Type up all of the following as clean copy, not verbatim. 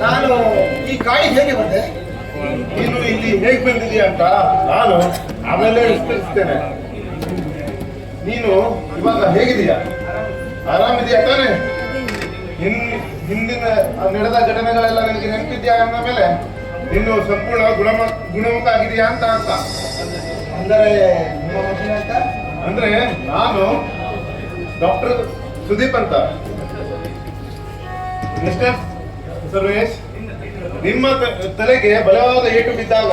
ನಾನು ಈ ಕಾಡಿಗೆ ಹೇಗೆ ಬಂದೆ? ನೀನು ಇಲ್ಲಿ ಹೇಗೆ ಬಂದಿದೀಯ ಅಂತ ನಾನು ಆಮೇಲೆ ವಿಸ್ತರಿಸ್ತೇನೆ. ನೀನು ಇವಾಗ ಹೇಗಿದೀಯ? ಆರಾಮಿದೆಯಾ ತಾನೆ? ಹಿಂದಿನ ನಡೆದ ಘಟನೆಗಳೆಲ್ಲ ನನಗೆ ನೆನಪಿದ್ಯಾ ಅಂದ ಮೇಲೆ ನೀನು ಸಂಪೂರ್ಣ ಗುಣಮುಖ ಆಗಿದೆಯಾ ಅಂತ ಅರ್ಥ. ಅಂದರೆ ನಿಮ್ಮ ಮದುವೆ ಅಂತ? ಅಂದ್ರೆ ನಾನು ಡಾಕ್ಟರ್ ಸುದೀಪ್ ಅಂತ. ಮಿಸ್ಟರ್ ಸರ್ವೇಶ್, ನಿಮ್ಮ ತಲೆಗೆ ಬಲವಾದ ಏಟು ಬಿದ್ದಾಗ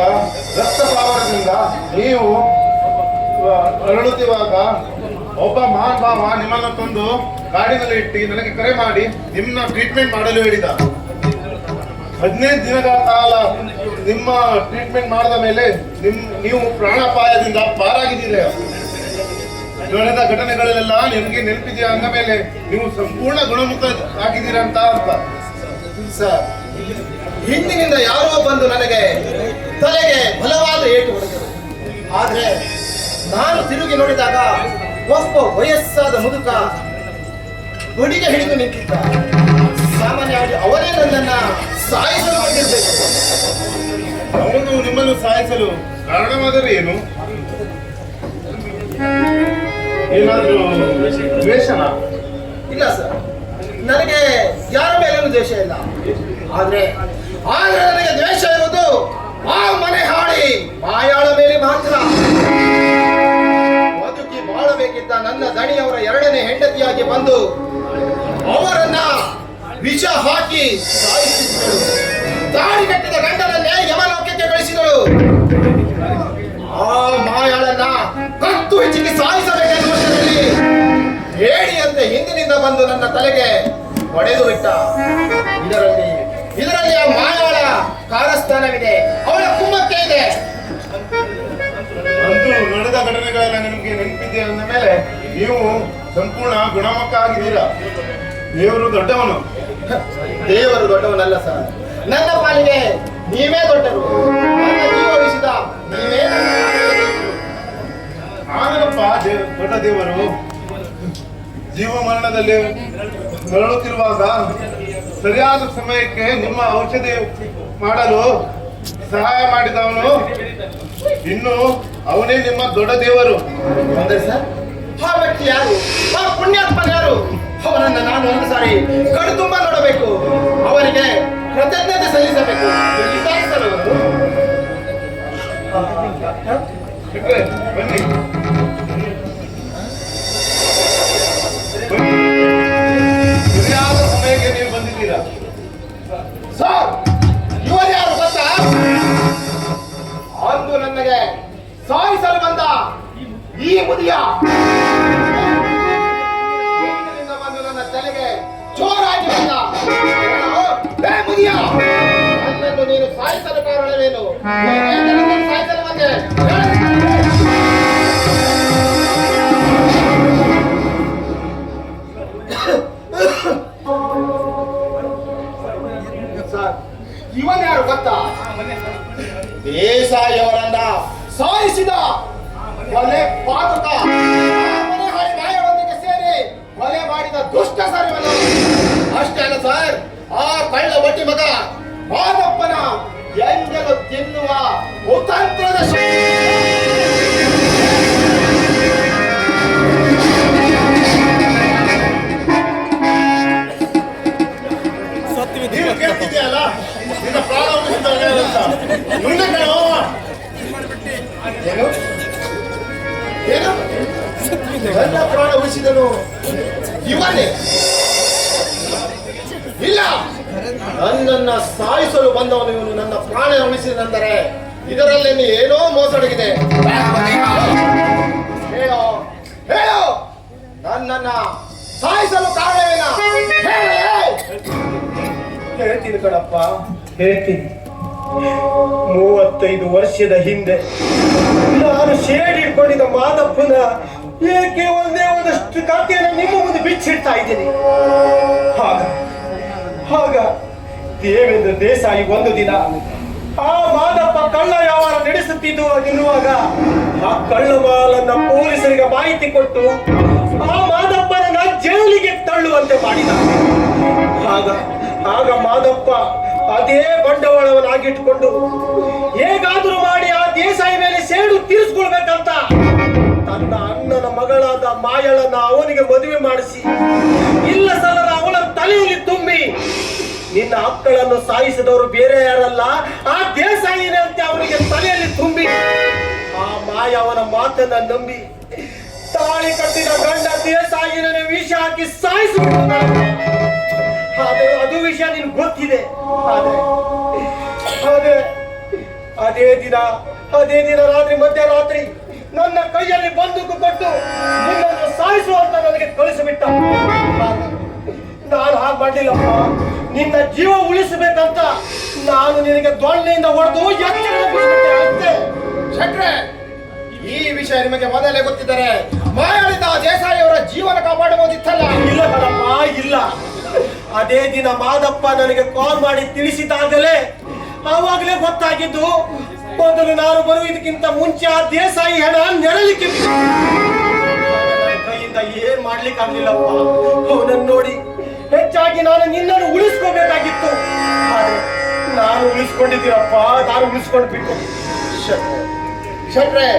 ರಕ್ತಪಾವನದಿಂದ ನೀವು ಅರಳುತ್ತಿರುವಾಗ ಒಬ್ಬ ಮಹಾನ್ ಭಾವ ನಿಮ್ಮನ್ನು ತಂದು ಕಾಡಿನಲ್ಲಿ ಇಟ್ಟು ನನಗೆ ಕರೆ ಮಾಡಿ ನಿಮ್ಮನ್ನ ಟ್ರೀಟ್ಮೆಂಟ್ ಮಾಡಲು ಹೇಳಿದ. 15 ದಿನಗಳ ಕಾಲ ನಿಮ್ಮ ಟ್ರೀಟ್ಮೆಂಟ್ ಮಾಡಿದ ಮೇಲೆ ನೀವು ಪ್ರಾಣಾಪಾಯದಿಂದ ಪಾರಾಗಿದ್ದೀರಿ. ನಡೆದ ಘಟನೆಗಳಲ್ಲೆಲ್ಲ ನಿಮಗೆ ನೆನಪಿದೆಯಾ ಅಂದ ಮೇಲೆ ನೀವು ಸಂಪೂರ್ಣ ಗುಣಮುಖ ಆಗಿದ್ದೀರಾ ಅಂತ ಅರ್ಥ. ಸರ್, ಹಿಂದಿನಿಂದ ಯಾರೋ ಬಂದು ನನಗೆ ತಲೆಗೆ ಬಲವಾದ ಏಟು ಹೊಡೆದರು. ಆದ್ರೆ ನಾನು ತಿರುಗಿ ನೋಡಿದಾಗ ಒಬ್ಬ ವಯಸ್ಸಾದ ಮುದುಕ ಬಡಿಗೆ ಹಿಡಿದು ನಿಂತಿದ್ದ. ಸಾಮಾನ್ಯವಾಗಿ ಅವರೇ ನನ್ನನ್ನ ಸಾಯಿಸಲು ಬಂದಿರಬೇಕು. ಅವನು ನಿಮ್ಮನ್ನು ಸಾಯಿಸಲು ಕಾರಣವಾದರೆ ಏನು? ಏನಾದ್ರೂ ದ್ವೇಷನ? ಇಲ್ಲ ಸರ್, ನನಗೆ ಯಾರ ಮೇಲೂ ದ್ವೇಷ ಇಲ್ಲ. ಆದ್ರೆ ನನಗೆ ದ್ವೇಷ ಇರುವುದು ಆ ಮನೆ ಹಾಡಿ ಮಾಯಾಳ ಮೇಲೆ ಮಾತ್ರ. ಬದುಕಿ ಬಾಳಬೇಕಿದ್ದ ನನ್ನ ದಣಿಯವರ 2ನೇ ಹೆಂಡತಿಯಾಗಿ ಬಂದು ಅವರನ್ನ ವಿಷ ಹಾಕಿ ಸಾಯಿಸಿದಳು. ದಾರಿ ಕಟ್ಟಿದ ಗಂಡನನ್ನೇ ಯಮಲೋಕಕ್ಕೆ ಕಳಿಸಿದಳು. ಆ ಮಾಯಾಳನ್ನ ಕತ್ತು ಹೆಚ್ಚಿಗೆ ಸಾಯಿಸಬೇಕೆಂಬ ವರ್ಷದಲ್ಲಿ ಹೇಡಿಯಂತೆ ಹಿಂದಿನಿಂದ ಬಂದು ನನ್ನ ತಲೆಗೆ ಹೊಡೆದು ಬಿಟ್ಟ. ಇದರಲ್ಲಿ ಆ ಮಾಯಾಳ ಕಾರಸ್ಥಾನವಿದೆ, ಅವಳ ಕುಮ್ಮಕ್ಕೆ ಇದೆ. ಅಂತೂ ನಡೆದ ಘಟನೆಗಳೆಲ್ಲ ನಿಮಗೆ ನೆನಪಿದೆ ಅಂದ ಮೇಲೆ ನೀವು ಸಂಪೂರ್ಣ ಗುಣಮುಖ ಆಗಿದ್ದೀರಾ. ದೇವರು ದೊಡ್ಡವನು. ದೇವರು ದೊಡ್ಡವನಲ್ಲ ಸರ್, ನನ್ನ ಪಾಲಿಗೆ ನೀವೇ ದೊಡ್ಡರು. ನನ್ನ ಜೀವ ಉಳಿಸಿದ ನೀವೇ ಆಗಪ್ಪ. ದೊಡ್ಡ ದೇವರು ಜೀವ ಮರಣದಲ್ಲಿ ನರಳುತ್ತಿರುವಾಗ ಸರಿಯಾದ ಸಮಯಕ್ಕೆ ನಿಮ್ಮ ಔಷಧಿ ಮಾಡಲು ಸಹಾಯ ಮಾಡಿದವನು ಇನ್ನು ಅವನೇ ನಿಮ್ಮ ದೊಡ್ಡ ದೇವರು. ಅಂದ್ರೆ ಸರ್, ಆ ವ್ಯಕ್ತಿ ಯಾರು? ಆ ಪುಣ್ಯಾತ್ಮನ ಯಾರು? ಅವರನ್ನ ನಾನು ಒಂದು ಸಾರಿ ಕಡು ತುಂಬ ನೋಡಬೇಕು, ಅವರಿಗೆ ಕೃತಜ್ಞತೆ ಸಲ್ಲಿಸಬೇಕು. ಬನ್ನಿ. ಸರಿಯಾದ ಸಮಯಕ್ಕೆ ನೀವು ಬಂದಿದ್ದೀರಾ. ಸರ್, ಇವರು ಯಾರು ಗೊತ್ತಾ? ಅಂದು ನನಗೆ ಸಾಯಿಸಲು ಬಂದ ಈ ಮುದಿಯ ಬಂದು ನನ್ನ ತಲೆಗೆ ಜೋರಾಗಿ ಬಂದ. ಮುದಿಯ, ನನ್ನನ್ನು ನೀನು ಸಾಯಿಸಲು ಕಾರಣವೇನು? ಸಾಯಿಸಲು ಬಂದೆ. ಇವನ್ ಯಾರು ಗೊತ್ತಾ? ದೇಸಾಯಿಯವರನ್ನ ಸಾಯಿಸಿದ ಕೊಲೆ ಪಾತಕ, ಮನೆ ಹಾಳಿ ನ್ಯಾಯವೊಂದಿಗೆ ಸೇರಿ ಕೊಲೆ ಮಾಡಿದ ದುಷ್ಟ ಸರ್ವನು. ಅಷ್ಟೇ ಅಲ್ಲ ಸರ್, ಆ ಕಳ್ಳ ಬಟ್ಟಿ ಮಗ ಮಾದಪ್ಪನ ಎಂಜಲು ತಿನ್ನುವ ಕುತಂತ್ರದ ನೀವು ಕೇಳ್ತಿದ್ಯಲ್ಲ, ನಿನ್ನ ಪ್ರಾಣ ಉಳಿಸಿದವನೇ ಅಂತ. ಮುಂದೆ ಕಣೋ. ಏನು ಏನು ನನ್ನ ಪ್ರಾಣ ಉಳಿಸಿದನು ಇವನೇ? ಇಲ್ಲ, ನನ್ನನ್ನ ಸಾಯಿಸಲು ಬಂದವನು ಇವನು. ನನ್ನ ಪ್ರಾಣ ಉಳಿಸಿದನೆಂದರೆ ಇದರಲ್ಲಿ ಏನೋ ಮೋಸಡಗಿದೆ. ಹೇಳೋ ಹೇಳೋ, ನನ್ನನ್ನ ಸಾಯಿಸಲು ಕಾರಣವೇನ? ಹೇಳ್ತೀನಿ ಕಣಪ್ಪ, ಹೇಳ್ತೀನಿ. 35 ವರ್ಷದ ಹಿಂದೆ ನಾನು ಸೇರಿಕೊಂಡಿದ್ದ ಮಾದಪ್ಪನ ಏಕೆ ಒಂದಷ್ಟು ಕಥೆಯನ್ನು ನಿಮ್ಮ ಮುಂದೆ ಬಿಚ್ಚಿಡ್ತಾ ಇದ್ದೀನಿ. ಆಗ ದೇವೇಂದ್ರ ದೇಸಾಯಿ ಒಂದು ದಿನ ಆ ಮಾದಪ್ಪ ಕಳ್ಳ ವ್ಯವಹಾರ ನಡೆಸುತ್ತಿದ್ದು ಎನ್ನುವಾಗ ಆ ಕಳ್ಳ ಮಾಲನ್ನ ಪೊಲೀಸರಿಗೆ ಮಾಹಿತಿ ಕೊಟ್ಟು ಆ ಮಾದಪ್ಪನ ಮಾಡಿದ. ಆಗ ಮಾದಪ್ಪ ಅದೇ ಬಂಡವಾಳವನ್ನಾಗಿಟ್ಟುಕೊಂಡು ಹೇಗಾದರೂ ಮಾಡಿ ಆ ದೇಸಾಯಿ ಮೇಲೆ ಸೇಡು ತೀರಿಸ್ಕೊಳ್ಬೇಕಂತ ತನ್ನ ಅಣ್ಣನ ಮಗಳಾದ ಮಾಯಳನ್ನ ಅವನಿಗೆ ಮದುವೆ ಮಾಡಿಸಿ ಇಲ್ಲ ಸಲ್ಲದ ಅವಳ ತಲೆಯಲ್ಲಿ ತುಂಬಿ ನಿನ್ನ ಮಕ್ಕಳನ್ನು ಸಾಯಿಸಿದವರು ಬೇರೆ ಯಾರಲ್ಲ ಆ ದೇಸಾಯಿನೇ ಅಂತ ಅವನಿಗೆ ತಲೆಯಲ್ಲಿ ತುಂಬಿ ಆ ಮಾಯ ಅವನ ಮಾತನ್ನ ನಂಬಿ ತಾಳಿ ಕಟ್ಟಿದ ಗಂಡ ದೇಸಾಯಿನ ವಿಷ ಹಾಕಿ ಸಾಯಿಸಿಬಿಟ್ಟು ಅದು ವಿಷಯ ನಿನ್ಗೆ ಗೊತ್ತಿದೆ. ಅದೇ ದಿನ ರಾತ್ರಿ ಮಧ್ಯರಾತ್ರಿ ನನ್ನ ಕೈಯಲ್ಲಿ ಬಂದೂಕು ಕೊಟ್ಟು ನಿನ್ನನ್ನು ಸಾಯಿಸುವಂತ ನನಗೆ ಕಳಿಸಿಬಿಟ್ಟ. ನಾನು ಹಾಗೆ ಮಾಡಲಿಲ್ಲಪ್ಪ. ನಿನ್ನ ಜೀವ ಉಳಿಸಬೇಕಂತ ನಾನು ನಿನಗೆ ದೊಣ್ಣೆಯಿಂದ ಹೊಡೆದು ಎಚ್ಚರಿಕೆ. ಶೆಟ್ರೆ, ಈ ವಿಷಯ ನಿಮಗೆ ಮೊದಲೇ ಗೊತ್ತಿದ್ದರೆ ಮಾಯಾಳಿತ ದೇಸಾಯಿ ಅವರ ಜೀವನ ಕಾಪಾಡಬಹುದಿತ್ತಲ್ಲ. ಇಲ್ಲ ಕಣಪ್ಪ, ಇಲ್ಲ. ಅದೇ ದಿನ ಮಾದಪ್ಪ ನನಗೆ ಕಾಲ್ ಮಾಡಿ ತಿಳಿಸಿದಾಗಲೇ ಆವಾಗಲೇ ಗೊತ್ತಾಗಿದ್ದು. ಮೊದಲು ನಾನು ಬರುವುದಕ್ಕಿಂತ ಮುಂಚೆ ಆ ದೇಸಾಯಿ ಹೆಣ ನೆರಳಿಕೆ ಕೈಯಿಂದ ಏನ್ ಮಾಡ್ಲಿಕ್ಕೆ ಆಗ್ಲಿಲ್ಲಪ್ಪ. ಅವನನ್ನು ನೋಡಿ ಹೆಚ್ಚಾಗಿ ನಾನು ನಿನ್ನನ್ನು ಉಳಿಸ್ಕೋಬೇಕಾಗಿತ್ತು. ಆದ್ರೆ ನಾನು ಉಳಿಸ್ಕೊಂಡಿದ್ದೀರಪ್ಪ, ನಾನು ಉಳಿಸ್ಕೊಂಡು ಬಿಟ್ಟು. ಶೆಟ್ರೆ,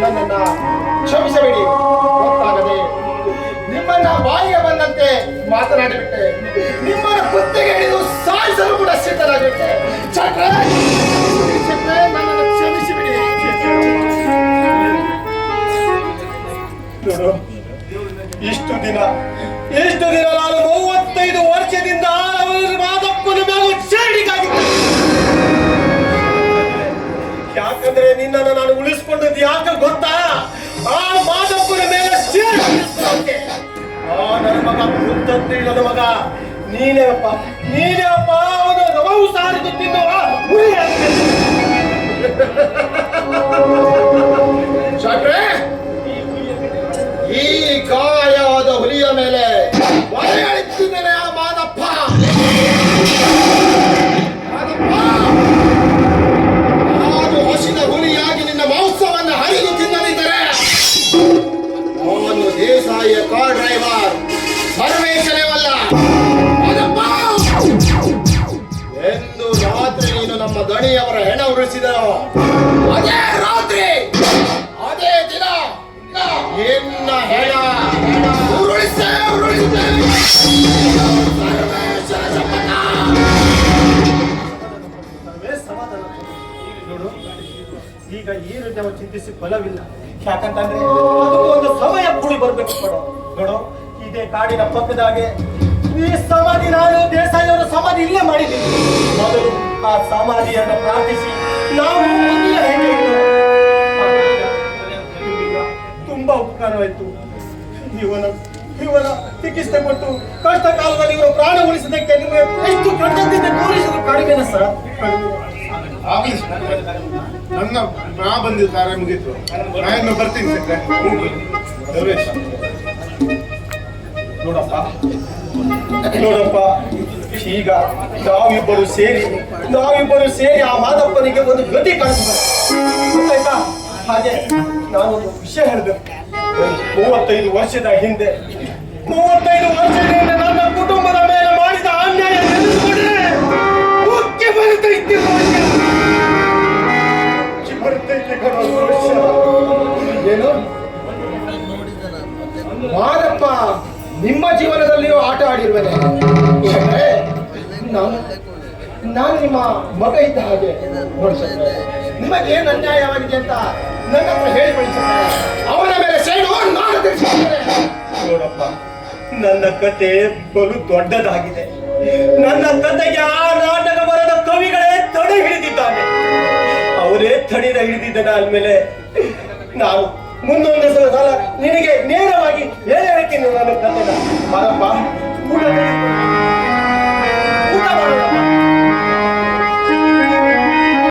ನನ್ನನ್ನ ಕ್ಷಮಿಸಬೇಡಿ. ಗೊತ್ತಾಗದೆ ನಿಮ್ಮನ್ನ ಬಾಯಿಗೆ ಬಂದಂತೆ ಮಾತನಾಡಿಬಿಟ್ಟೆ. ನಿಮ್ಮನ್ನ ಕುತ್ತಿಗೆ ಹಿಡಿದು ಸಾಯಿಸಲು ಕೂಡ ಸಿದ್ಧರಾಗಿಬಿಟ್ಟೆ. ಶೆಟ್ರೆ, ನನ್ನನ್ನು ಕ್ಷಮಿಸಿಬಿಡಿ. ಇಷ್ಟು ದಿನ ನಾನು 35 ವರ್ಷದಿಂದ ಮಾದಪ್ಪನ ಮೇಲೆ ಸೇಡಿಗಾಗಿದ್ದೆ. ಯಾಕಂದ್ರೆ ನಿನ್ನನ್ನು ನಾನು ಉಳಿಸ್ಕೊಂಡದ್ದು ಯಾಕೆ ಗೊತ್ತಾ? ಆ ಮಾದಪ್ಪನ ಮೇಲೆ ಸೇಡಿ ನನ್ನ ಮಗ ಮುತ್ತಂತೆ ನನ್ನ ಮಗ ನೀನೇ ಅಪ್ಪ ಅವನು ರವವು ಸಾರಿದು ತಿನ್ನುವ ಶೆಟ್ರೆ, ಈ ಗಾಯವಾದ ಹುಲಿಯ ಮೇಲೆ ಒಲೆಯಳಿತ್ತಿದ್ದೇನೆ ಆ ಮಾದಪ್ಪ. ನಾನು ಹಸಿದ ಹುಲಿಯಾಗಿ ನಿನ್ನ ಮಾಂಸವನ್ನು ಹರಿದು ತಿನ್ನದಿದ್ದರೆ ಅವನು ದೇಸಾಯಿಯ ಕಾರ್ ಡ್ರೈವರ್ ಸರ್ವೇಶನೇವಲ್ಲ. ಎಂದು ರಾತ್ರಿ ನೀನು ನಮ್ಮ ದಣಿಯವರ ಹೆಣ ಉರುಳಿಸಿದನು, ಅದೇ ರಾತ್ರಿ ಅದೇ ದಿನ ನಿನ್ನ ಹೆಣ ಉರುಳಿಸೇ ಸಮಾಧಾನ ನೋಡು. ಈಗ ಏನು ನಾವು ಚಿಂತಿಸಿ ಫಲವಿಲ್ಲ. ಯಾಕಂತಂದ್ರೆ ಅದಕ್ಕೂ ಒಂದು ಸಮಯ ಕೂಡಿ ಬರ್ಬೇಕು ನೋಡು. ಇದೇ ಕಾಡಿನ ಪಕ್ಕದಾಗೆ ಈ ಸಮಾಧಿ, ನಾನು ದೇಸಾಯಿಯವರ ಸಮಾಧಿ ಇಲ್ಲೇ ಮಾಡಿದ್ದೀನಿ. ಮೊದಲು ಆ ಸಮಾಧಿಯನ್ನು ಪ್ರಾರ್ಥಿಸಿ ನಾವು ಮೊದಲ ಹೆಜ್ಜೆ ಇಟ್ಟರು. ತುಂಬಾ ಉಪಕಾರವಾಯಿತು. ಇವನ ಚಿಕಿತ್ಸೆ ಕೊಟ್ಟು ಕಷ್ಟ ಕಾಲದಲ್ಲಿ ಇವರು ಪ್ರಾಣ ಉಳಿಸಿದ್ದಕ್ಕೆ ನಿಮಗೆ ಎಷ್ಟು ಕೃತಜ್ಞತೆ ತೋರಿಸಿದ್ರು ಕಡಿಮೆನ ಸರ್. ಆಗ್ಲಿ, ನಾ ಬಂದಿದ್ದ ಕಾರ್ಯ ಮುಗೀತು. ನಾನು ಬರ್ತೀನಿ. ನೋಡಪ್ಪ, ಈಗ ನಾವಿಬ್ಬರು ಸೇರಿ ಆ ಮಾದಪ್ಪನಿಗೆ ಒಂದು ಗತಿ ಕಾಣಿಸ್ತಾ. ಹಾಗೆ ನಾನೊಂದು ವಿಷಯ ಹೇಳಬೇಕು. 35 ವರ್ಷದ ಹಿಂದೆ ನನ್ನ ಕುಟುಂಬದ ಮೇಲೆ ಮಾಡಿದ ಅನ್ಯಾಯ ನೆನೆಸಿಕೊಂಡ್ರೆ ಮುಖ್ಯ ಬರುತ್ತೈತೆ. ಏನು ಮಾದಪ್ಪ ನಿಮ್ಮ ಜೀವನದಲ್ಲಿಯೂ ಆಟ ಆಡಿರುವೆ. ನಾನು ನಿಮ್ಮ ಮಗ ಇದ್ದ ಹಾಗೆ ನೋಡಿಸುತ್ತೆ. ನಿಮಗೇನು ಅನ್ಯಾಯವಾಗಿದೆ ಅಂತ ನನ್ನ ಹತ್ರ ಹೇಳಿ ಕಳಿಸುತ್ತಾರೆ. ಅವನ ಮೇಲೆ ಸೇಡು ನಾನು ತಿಳಿಸುತ್ತೇನೆ. ನೋಡಪ್ಪ, ನನ್ನ ಕತೆ ಬಲು ದೊಡ್ಡದಾಗಿದೆ. ನನ್ನ ಕತೆಗೆ ಆ ನಾಟಕ ಬರೆದ ಕವಿಗಳೇ ತಡೆ ಹಿಡಿದಿದ್ದಾನೆ. ಅವರೇ ತಡೆದ ಹಿಡಿದಿದ್ದಾನೆ ಅಂದಮೇಲೆ ನಾನು ಮುಂದೊಂದು ಸಲ ನಿನಗೆ ನೇರವಾಗಿ ಹೇಳಕ್ಕೆ ನನ್ನ ಕತೆನ ಮಾದಪ್ಪ